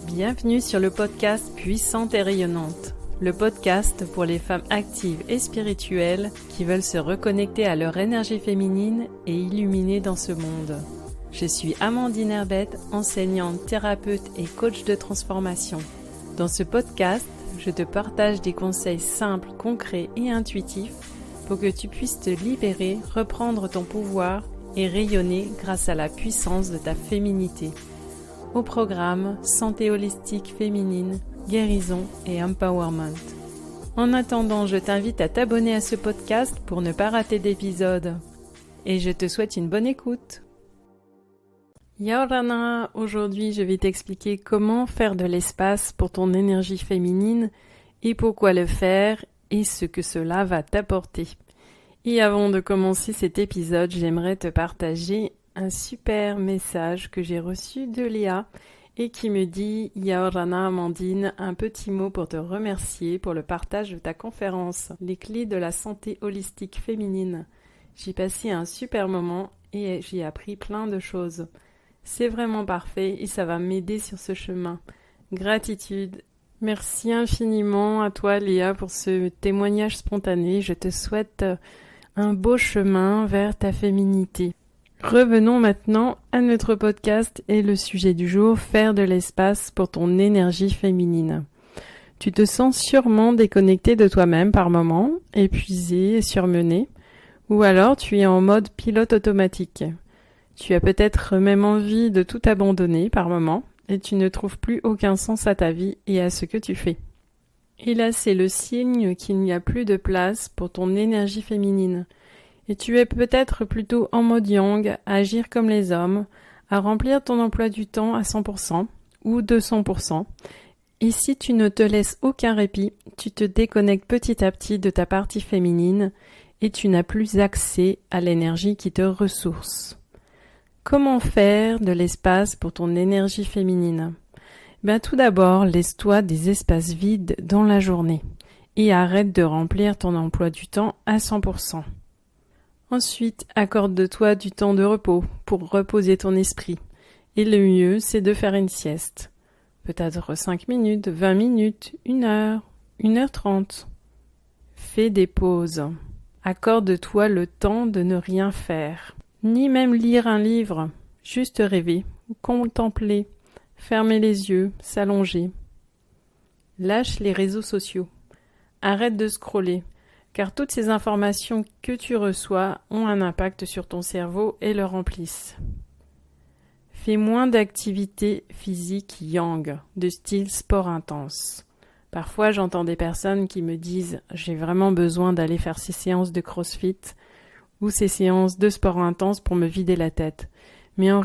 Bienvenue sur le podcast Puissante et rayonnante, le podcast pour les femmes actives et spirituelles qui veulent se reconnecter à leur énergie féminine et illuminer dans ce monde. Je suis Amandine Herbette, enseignante, thérapeute et coach de transformation. Dans ce podcast, je te partage des conseils simples, concrets et intuitifs pour que tu puisses te libérer, reprendre ton pouvoir et rayonner grâce à la puissance de ta féminité. Au programme Santé holistique féminine, guérison et empowerment. En attendant, je t'invite à t'abonner à ce podcast pour ne pas rater d'épisodes. Et je te souhaite une bonne écoute. Yorana, aujourd'hui je vais t'expliquer comment faire de l'espace pour ton énergie féminine et pourquoi le faire et ce que cela va t'apporter. Et avant de commencer cet épisode, j'aimerais te partager un super message que j'ai reçu de Léa et qui me dit « Yorana Amandine, un petit mot pour te remercier pour le partage de ta conférence, les clés de la santé holistique féminine. J'ai passé un super moment et j'ai appris plein de choses. C'est vraiment parfait et ça va m'aider sur ce chemin. Gratitude. Merci infiniment à toi Léa pour ce témoignage spontané. Je te souhaite un beau chemin vers ta féminité. Revenons maintenant à notre podcast et le sujet du jour, faire de l'espace pour ton énergie féminine. Tu te sens sûrement déconnecté de toi-même par moments, épuisé et surmené, ou alors tu es en mode pilote automatique. Tu as peut-être même envie de tout abandonner par moments et tu ne trouves plus aucun sens à ta vie et à ce que tu fais. Et là, c'est le signe qu'il n'y a plus de place pour ton énergie féminine. Et tu es peut-être plutôt en mode yang, à agir comme les hommes, à remplir ton emploi du temps à 100% ou 200%. Et si tu ne te laisses aucun répit, tu te déconnectes petit à petit de ta partie féminine et tu n'as plus accès à l'énergie qui te ressource. Comment faire de l'espace pour ton énergie féminine ? Tout d'abord, laisse-toi des espaces vides dans la journée et arrête de remplir ton emploi du temps à 100%. Ensuite, accorde-toi du temps de repos pour reposer ton esprit. Et le mieux, c'est de faire une sieste. Peut-être 5 minutes, 20 minutes, 1 heure, 1h30. Fais des pauses. Accorde-toi le temps de ne rien faire. Ni même lire un livre. Juste rêver, contempler, fermer les yeux, s'allonger. Lâche les réseaux sociaux. Arrête de scroller. Car toutes ces informations que tu reçois ont un impact sur ton cerveau et le remplissent. Fais moins d'activités physiques yang, de style sport intense. Parfois, j'entends des personnes qui me disent « j'ai vraiment besoin d'aller faire ces séances de crossfit ou ces séances de sport intense pour me vider la tête ». Mais en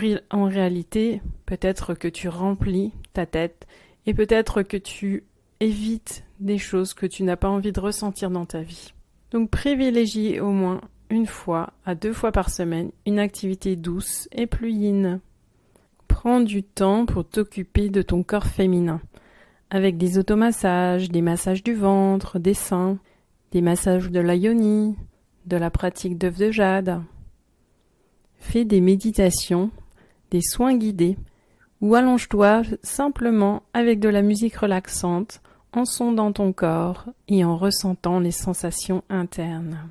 réalité, peut-être que tu remplis ta tête et peut-être que tu évites des choses que tu n'as pas envie de ressentir dans ta vie. Donc privilégie au moins 1 fois à 2 fois par semaine une activité douce et plus yin. Prends du temps pour t'occuper de ton corps féminin, avec des automassages, des massages du ventre, des seins, des massages de la yoni, de la pratique d'œufs de jade. Fais des méditations, des soins guidés, ou allonge-toi simplement avec de la musique relaxante, en sondant ton corps et en ressentant les sensations internes.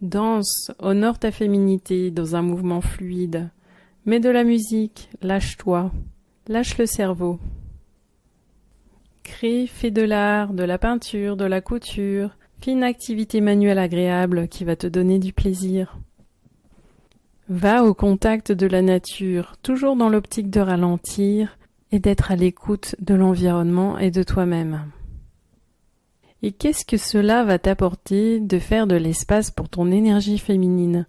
Danse, honore ta féminité dans un mouvement fluide. Mets de la musique, lâche-toi, lâche le cerveau. Crée, fais de l'art, de la peinture, de la couture, fais une activité manuelle agréable qui va te donner du plaisir. Va au contact de la nature, toujours dans l'optique de ralentir, et d'être à l'écoute de l'environnement et de toi-même. Et qu'est-ce que cela va t'apporter de faire de l'espace pour ton énergie féminine ?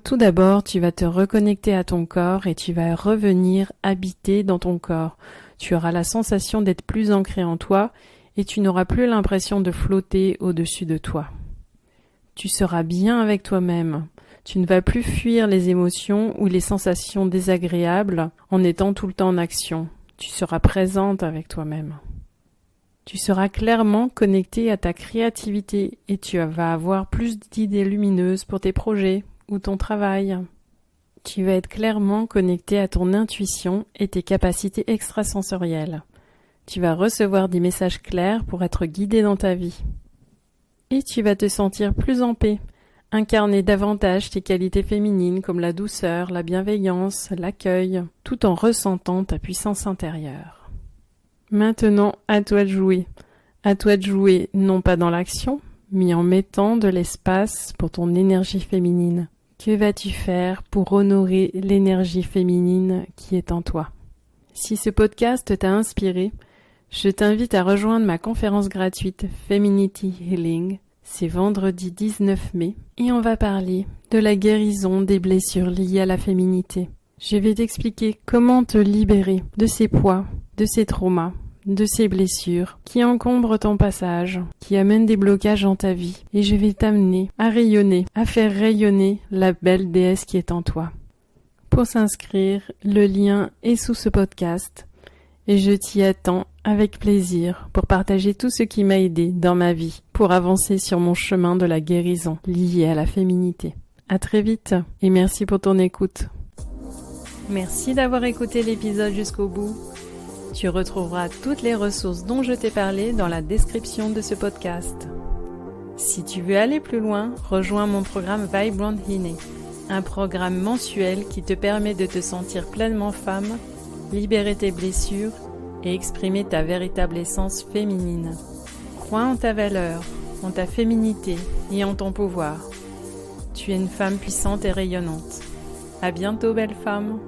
Tout d'abord, tu vas te reconnecter à ton corps et tu vas revenir habiter dans ton corps. Tu auras la sensation d'être plus ancré en toi et tu n'auras plus l'impression de flotter au-dessus de toi. Tu seras bien avec toi-même. Tu ne vas plus fuir les émotions ou les sensations désagréables en étant tout le temps en action. Tu seras présente avec toi-même. Tu seras clairement connecté à ta créativité et tu vas avoir plus d'idées lumineuses pour tes projets ou ton travail. Tu vas être clairement connecté à ton intuition et tes capacités extrasensorielles. Tu vas recevoir des messages clairs pour être guidé dans ta vie. Et tu vas te sentir plus en paix, incarner davantage tes qualités féminines comme la douceur, la bienveillance, l'accueil, tout en ressentant ta puissance intérieure. Maintenant, à toi de jouer. À toi de jouer non pas dans l'action, mais en mettant de l'espace pour ton énergie féminine. Que vas-tu faire pour honorer l'énergie féminine qui est en toi? Si ce podcast t'a inspiré, je t'invite à rejoindre ma conférence gratuite Femininity Healing. C'est vendredi 19 mai et on va parler de la guérison des blessures liées à la féminité. Je vais t'expliquer comment te libérer de ces poids, de ces traumas, de ces blessures qui encombrent ton passage, qui amènent des blocages dans ta vie, et je vais t'amener à rayonner, à faire rayonner la belle déesse qui est en toi. Pour s'inscrire, le lien est sous ce podcast et je t'y attends avec plaisir pour partager tout ce qui m'a aidé dans ma vie pour avancer sur mon chemin de la guérison liée à la féminité. À très vite et merci pour ton écoute. Merci d'avoir écouté l'épisode jusqu'au bout. Tu retrouveras toutes les ressources dont je t'ai parlé dans la description de ce podcast. Si tu veux aller plus loin, rejoins mon programme Vibrant Hine, un programme mensuel qui te permet de te sentir pleinement femme, libérer tes blessures et exprimer ta véritable essence féminine. Crois en ta valeur, en ta féminité et en ton pouvoir. Tu es une femme puissante et rayonnante. À bientôt, belle femme!